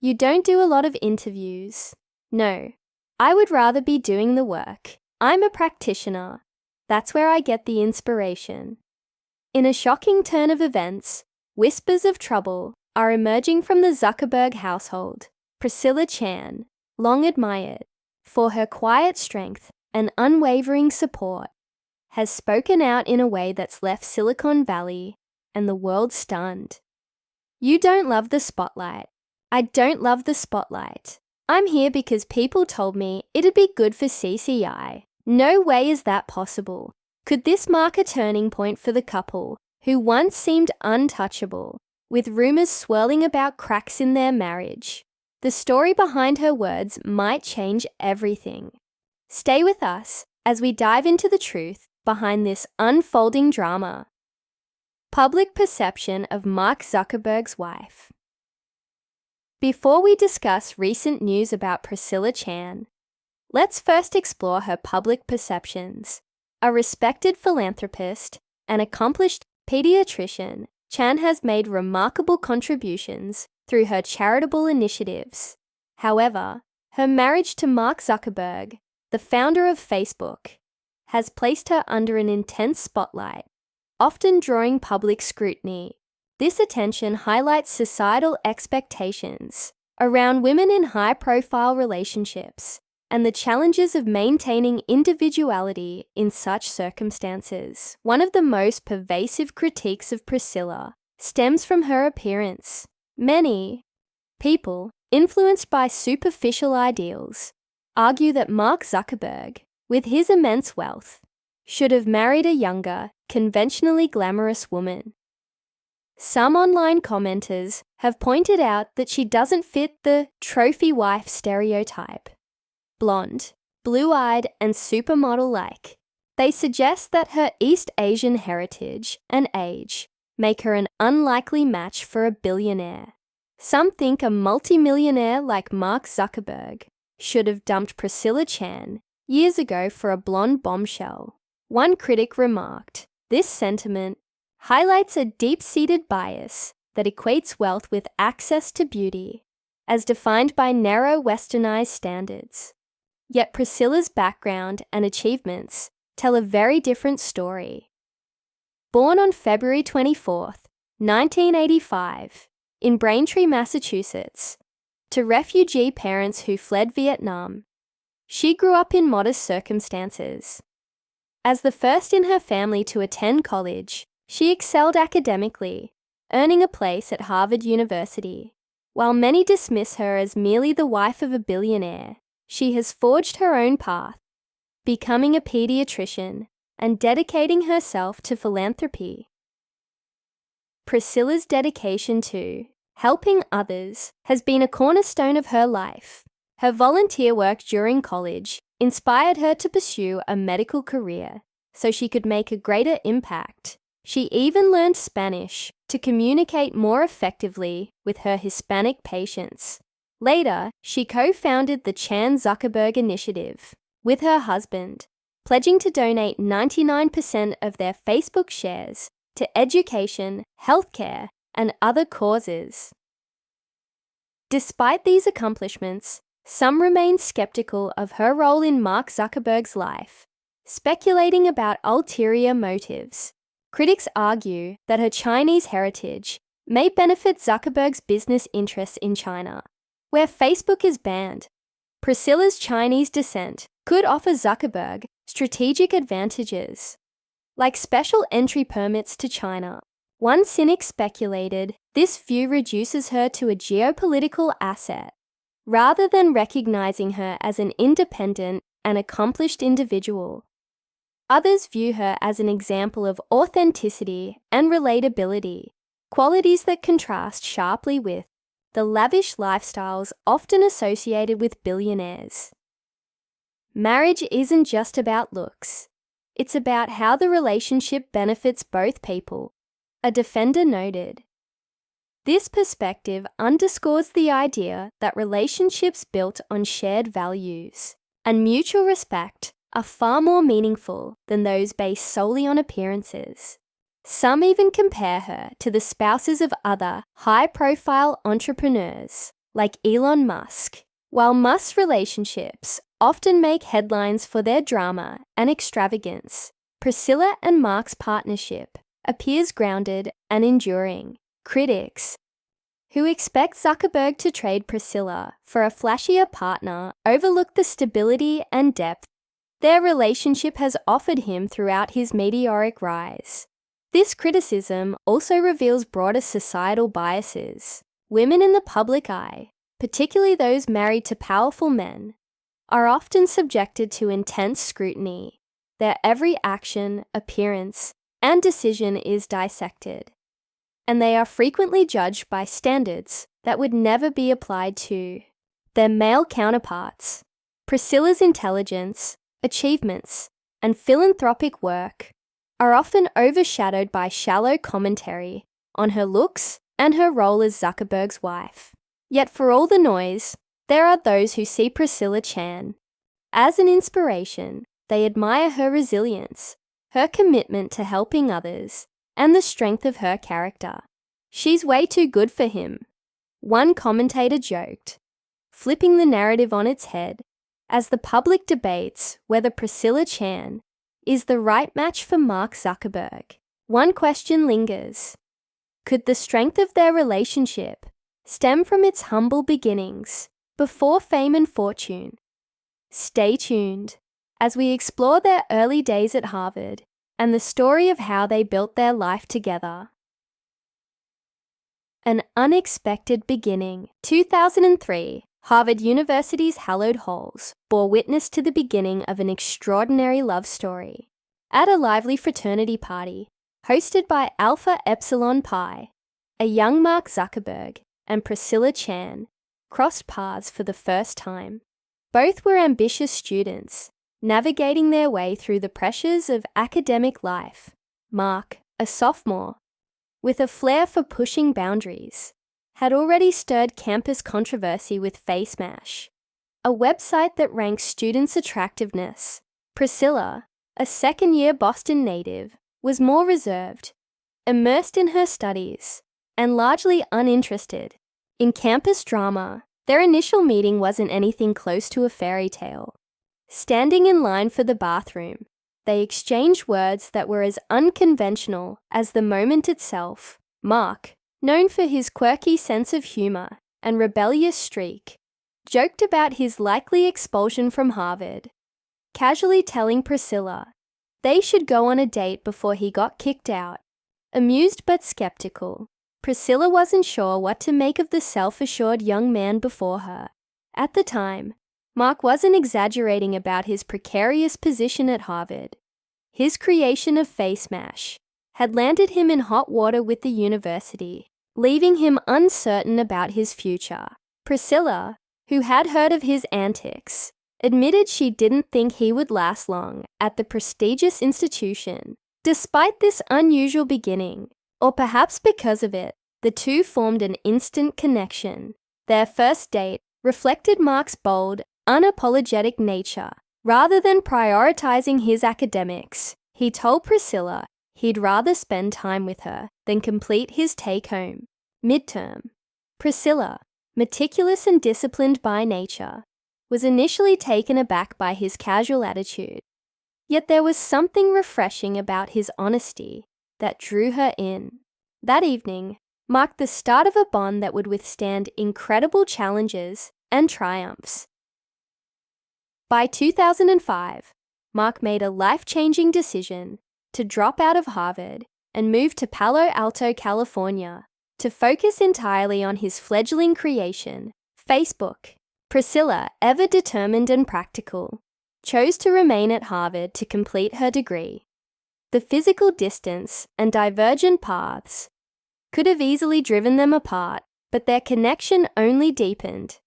You don't do a lot of interviews. No, I would rather be doing the work. I'm a practitioner. That's where I get the inspiration. In a shocking turn of events, whispers of trouble are emerging from the Zuckerberg household. Priscilla Chan, long admired for her quiet strength and unwavering support, has spoken out in a way that's left Silicon Valley and the world stunned. You don't love the spotlight. I don't love the spotlight. I'm here because people told me it'd be good for CCI. No way is that possible. Could this mark a turning point for the couple, who once seemed untouchable, with rumors swirling about cracks in their marriage? The story behind her words might change everything. Stay with us as we dive into the truth behind this unfolding drama. Public perception of Mark Zuckerberg's wife. Before we discuss recent news about Priscilla Chan, let's first explore her public perceptions. A respected philanthropist and accomplished pediatrician, Chan has made remarkable contributions through her charitable initiatives. However, her marriage to Mark Zuckerberg, the founder of Facebook, has placed her under an intense spotlight, often drawing public scrutiny. This attention highlights societal expectations around women in high-profile relationships and the challenges of maintaining individuality in such circumstances. One of the most pervasive critiques of Priscilla stems from her appearance. Many people, influenced by superficial ideals, argue that Mark Zuckerberg, with his immense wealth, should have married a younger, conventionally glamorous woman. Some online commenters have pointed out that she doesn't fit the trophy wife stereotype. Blonde, blue-eyed, and supermodel-like. They suggest that her East Asian heritage and age make her an unlikely match for a billionaire. Some think a multimillionaire like Mark Zuckerberg should have dumped Priscilla Chan years ago for a blonde bombshell. One critic remarked, "This sentiment highlights a deep-seated bias that equates wealth with access to beauty, as defined by narrow westernized standards." Yet Priscilla's background and achievements tell a very different story. Born on February 24, 1985, in Braintree, Massachusetts, to refugee parents who fled Vietnam, she grew up in modest circumstances. As the first in her family to attend college, she excelled academically, earning a place at Harvard University. While many dismiss her as merely the wife of a billionaire, she has forged her own path, becoming a pediatrician and dedicating herself to philanthropy. Priscilla's dedication to helping others has been a cornerstone of her life. Her volunteer work during college inspired her to pursue a medical career so she could make a greater impact. She even learned Spanish to communicate more effectively with her Hispanic patients. Later, she co-founded the Chan Zuckerberg Initiative with her husband, pledging to donate 99% of their Facebook shares to education, healthcare, and other causes. Despite these accomplishments, some remain skeptical of her role in Mark Zuckerberg's life, speculating about ulterior motives. Critics argue that her Chinese heritage may benefit Zuckerberg's business interests in China, where Facebook is banned. Priscilla's Chinese descent could offer Zuckerberg strategic advantages, like special entry permits to China. One cynic speculated this view reduces her to a geopolitical asset, rather than recognizing her as an independent and accomplished individual. Others view her as an example of authenticity and relatability, qualities that contrast sharply with the lavish lifestyles often associated with billionaires. Marriage isn't just about looks. It's about how the relationship benefits both people, a defender noted. This perspective underscores the idea that relationships built on shared values and mutual respect are far more meaningful than those based solely on appearances. Some even compare her to the spouses of other high-profile entrepreneurs like Elon Musk. While Musk's relationships often make headlines for their drama and extravagance, Priscilla and Mark's partnership appears grounded and enduring. Critics who expect Zuckerberg to trade Priscilla for a flashier partner overlook the stability and depth their relationship has offered him throughout his meteoric rise. This criticism also reveals broader societal biases. Women in the public eye, particularly those married to powerful men, are often subjected to intense scrutiny. Their every action, appearance, and decision is dissected, and they are frequently judged by standards that would never be applied to their male counterparts. Priscilla's intelligence, achievements, and philanthropic work are often overshadowed by shallow commentary on her looks and her role as Zuckerberg's wife. Yet for all the noise, there are those who see Priscilla Chan as an inspiration. They admire her resilience, her commitment to helping others, and the strength of her character. She's way too good for him, one commentator joked, flipping the narrative on its head as the public debates whether Priscilla Chan is the right match for Mark Zuckerberg. One question lingers. Could the strength of their relationship stem from its humble beginnings before fame and fortune? Stay tuned as we explore their early days at Harvard and the story of how they built their life together. An unexpected beginning. 2003, Harvard University's hallowed halls bore witness to the beginning of an extraordinary love story. At a lively fraternity party, hosted by Alpha Epsilon Pi, a young Mark Zuckerberg and Priscilla Chan crossed paths for the first time. Both were ambitious students, navigating their way through the pressures of academic life. Mark, a sophomore, with a flair for pushing boundaries, had already stirred campus controversy with FaceMash, a website that ranks students' attractiveness. Priscilla, a second-year Boston native, was more reserved, immersed in her studies, and largely uninterested in campus drama. Their initial meeting wasn't anything close to a fairy tale. Standing in line for the bathroom, they exchanged words that were as unconventional as the moment itself. Mark, known for his quirky sense of humor and rebellious streak, joked about his likely expulsion from Harvard, casually telling Priscilla they should go on a date before he got kicked out. Amused but skeptical, Priscilla wasn't sure what to make of the self-assured young man before her. At the time, Mark wasn't exaggerating about his precarious position at Harvard. His creation of FaceMash had landed him in hot water with the university, leaving him uncertain about his future. Priscilla, who had heard of his antics, admitted she didn't think he would last long at the prestigious institution. Despite this unusual beginning, or perhaps because of it, the two formed an instant connection. Their first date reflected Mark's bold, unapologetic nature. Rather than prioritizing his academics, he told Priscilla he'd rather spend time with her than complete his take-home midterm. Priscilla, meticulous and disciplined by nature, was initially taken aback by his casual attitude. Yet there was something refreshing about his honesty that drew her in. That evening marked the start of a bond that would withstand incredible challenges and triumphs. By 2005, Mark made a life-changing decision to drop out of Harvard and move to Palo Alto, California, to focus entirely on his fledgling creation, Facebook. Priscilla, ever determined and practical, chose to remain at Harvard to complete her degree. The physical distance and divergent paths could have easily driven them apart, but their connection only deepened.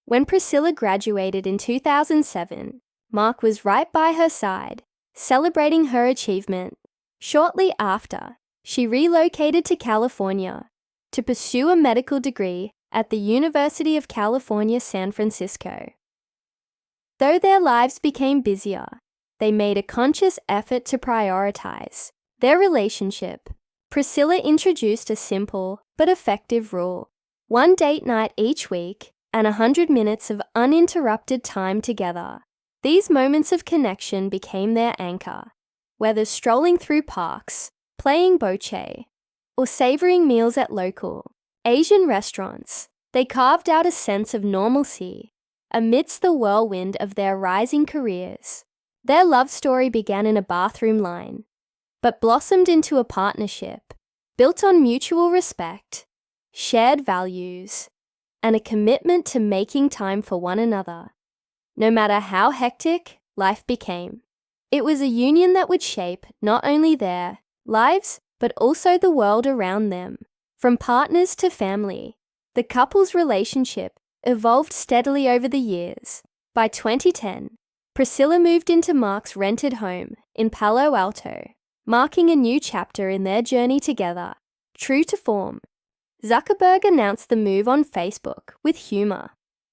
When Priscilla graduated in 2007, Mark was right by her side, celebrating her achievement. Shortly after, she relocated to California to pursue a medical degree at the University of California, San Francisco. Though their lives became busier, they made a conscious effort to prioritize their relationship. Priscilla introduced a simple but effective rule: One date night each week and 100 minutes of uninterrupted time together. These moments of connection became their anchor. Whether strolling through parks, playing bocce, or savoring meals at local Asian restaurants, they carved out a sense of normalcy amidst the whirlwind of their rising careers. Their love story began in a bathroom line, but blossomed into a partnership built on mutual respect, shared values, and a commitment to making time for one another. No matter how hectic life became, it was a union that would shape not only their lives, but also the world around them. From partners to family, the couple's relationship evolved steadily over the years. By 2010, Priscilla moved into Mark's rented home in Palo Alto, marking a new chapter in their journey together. True to form, Zuckerberg announced the move on Facebook with humor,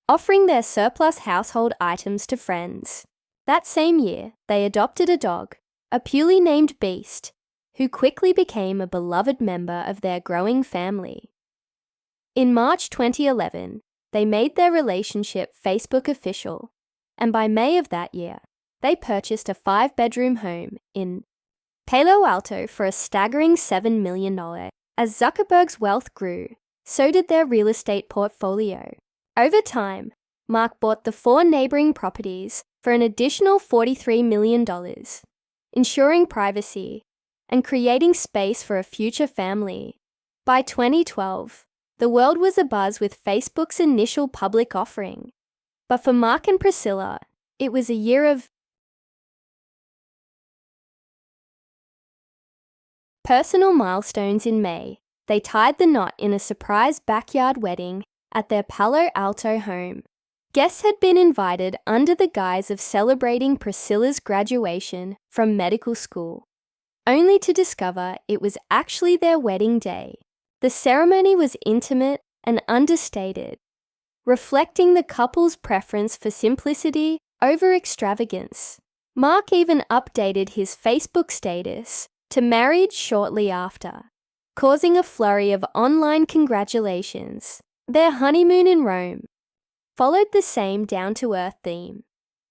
offering their surplus household items to friends. That same year, they adopted a dog, a purely named Beast, who quickly became a beloved member of their growing family. In March 2011, they made their relationship Facebook official, and by May of that year, they purchased a 5-bedroom home in Palo Alto for a staggering $7 million. As Zuckerberg's wealth grew, so did their real estate portfolio. Over time, Mark bought the 4 neighboring properties for an additional $43 million, ensuring privacy and creating space for a future family. By 2012, the world was abuzz with Facebook's initial public offering. But for Mark and Priscilla, it was a year of personal milestones. In May, they tied the knot in a surprise backyard wedding at their Palo Alto home. Guests had been invited under the guise of celebrating Priscilla's graduation from medical school, only to discover it was actually their wedding day. The ceremony was intimate and understated, reflecting the couple's preference for simplicity over extravagance. Mark even updated his Facebook status to married shortly after, causing a flurry of online congratulations. Their honeymoon in Rome followed the same down-to-earth theme.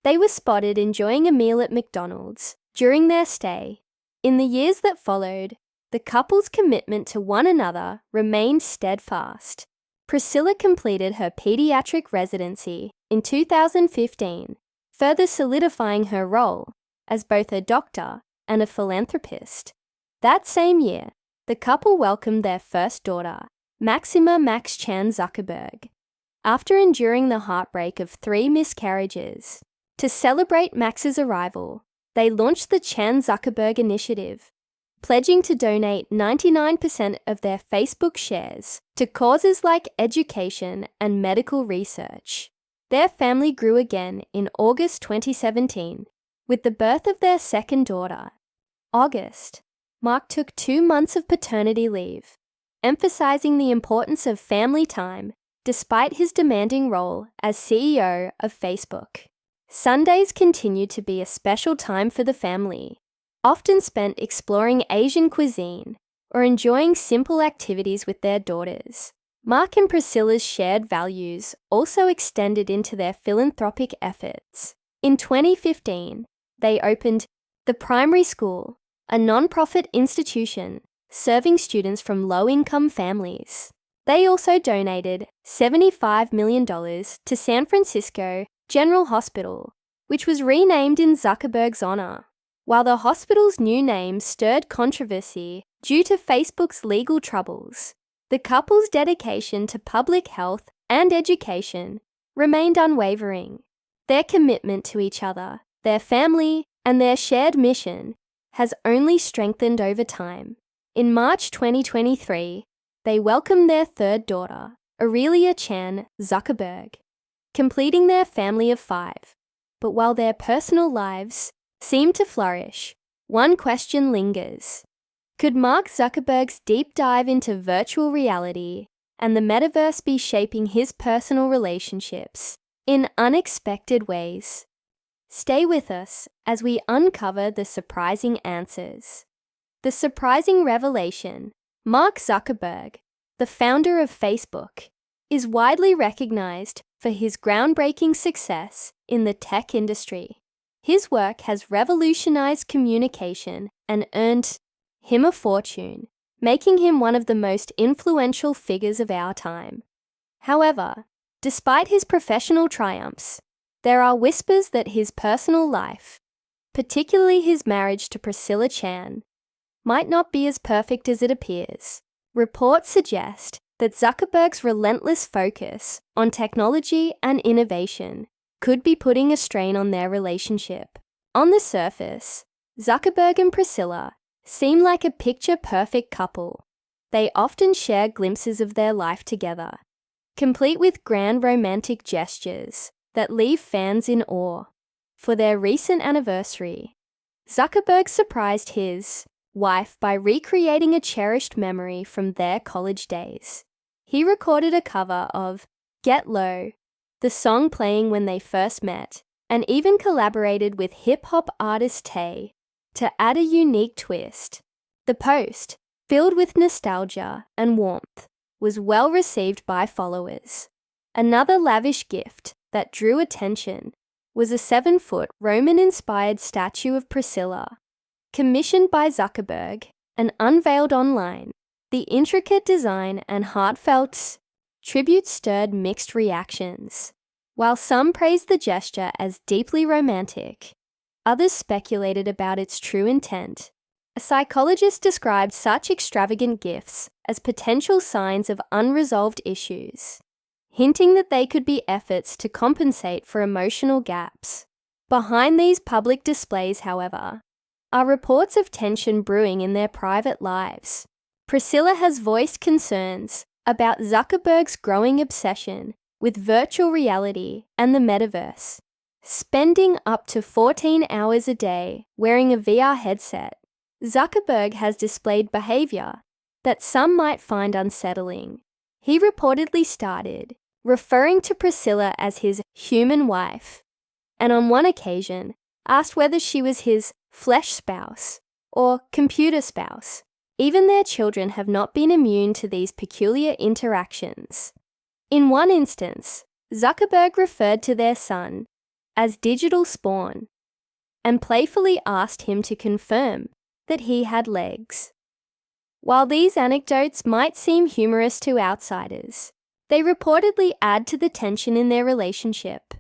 They were spotted enjoying a meal at McDonald's during their stay. In the years that followed, the couple's commitment to one another remained steadfast. Priscilla completed her pediatric residency in 2015, further solidifying her role as both a doctor and a philanthropist. That same year, the couple welcomed their first daughter, Maxima Max Chan Zuckerberg, after enduring the heartbreak of 3 miscarriages. To celebrate Max's arrival, they launched the Chan Zuckerberg Initiative, pledging to donate 99% of their Facebook shares to causes like education and medical research. Their family grew again in August 2017 with the birth of their second daughter. August, Mark took 2 months of paternity leave, emphasizing the importance of family time despite his demanding role as CEO of Facebook. Sundays continued to be a special time for the family, often spent exploring Asian cuisine or enjoying simple activities with their daughters. Mark and Priscilla's shared values also extended into their philanthropic efforts. In 2015, they opened the Primary School, a non-profit institution serving students from low-income families. They also donated $75 million to San Francisco General Hospital, which was renamed in Zuckerberg's honor. While the hospital's new name stirred controversy due to Facebook's legal troubles, the couple's dedication to public health and education remained unwavering. Their commitment to each other, their family, and their shared mission has only strengthened over time. In March 2023, they welcomed their third daughter, Aurelia Chan Zuckerberg, completing their family of 5. But while their personal lives seem to flourish, one question lingers. Could Mark Zuckerberg's deep dive into virtual reality and the metaverse be shaping his personal relationships in unexpected ways? Stay with us as we uncover the surprising answers. The surprising revelation: Mark Zuckerberg, the founder of Facebook, is widely recognized for his groundbreaking success in the tech industry. His work has revolutionized communication and earned him a fortune, making him one of the most influential figures of our time. However, despite his professional triumphs, there are whispers that his personal life, particularly his marriage to Priscilla Chan, might not be as perfect as it appears. Reports suggest that Zuckerberg's relentless focus on technology and innovation could be putting a strain on their relationship. On the surface, Zuckerberg and Priscilla seem like a picture-perfect couple. They often share glimpses of their life together, complete with grand romantic gestures that leave fans in awe. For their recent anniversary, Zuckerberg surprised his wife by recreating a cherished memory from their college days. He recorded a cover of Get Low, the song playing when they first met, and even collaborated with hip-hop artist Tay to add a unique twist. The post, filled with nostalgia and warmth, was well received by followers. Another lavish gift that drew attention was a 7-foot Roman-inspired statue of Priscilla, commissioned by Zuckerberg and unveiled online. The intricate design and heartfelt tribute stirred mixed reactions. While some praised the gesture as deeply romantic, others speculated about its true intent. A psychologist described such extravagant gifts as potential signs of unresolved issues, hinting that they could be efforts to compensate for emotional gaps. Behind these public displays, however, are reports of tension brewing in their private lives. Priscilla has voiced concerns about Zuckerberg's growing obsession with virtual reality and the metaverse, spending up to 14 hours a day wearing a VR headset. Zuckerberg has displayed behavior that some might find unsettling. He reportedly started referring to Priscilla as his human wife, and on one occasion asked whether she was his flesh spouse or computer spouse. Even their children have not been immune to these peculiar interactions. In one instance, Zuckerberg referred to their son as digital spawn and playfully asked him to confirm that he had legs. While these anecdotes might seem humorous to outsiders, they reportedly add to the tension in their relationship.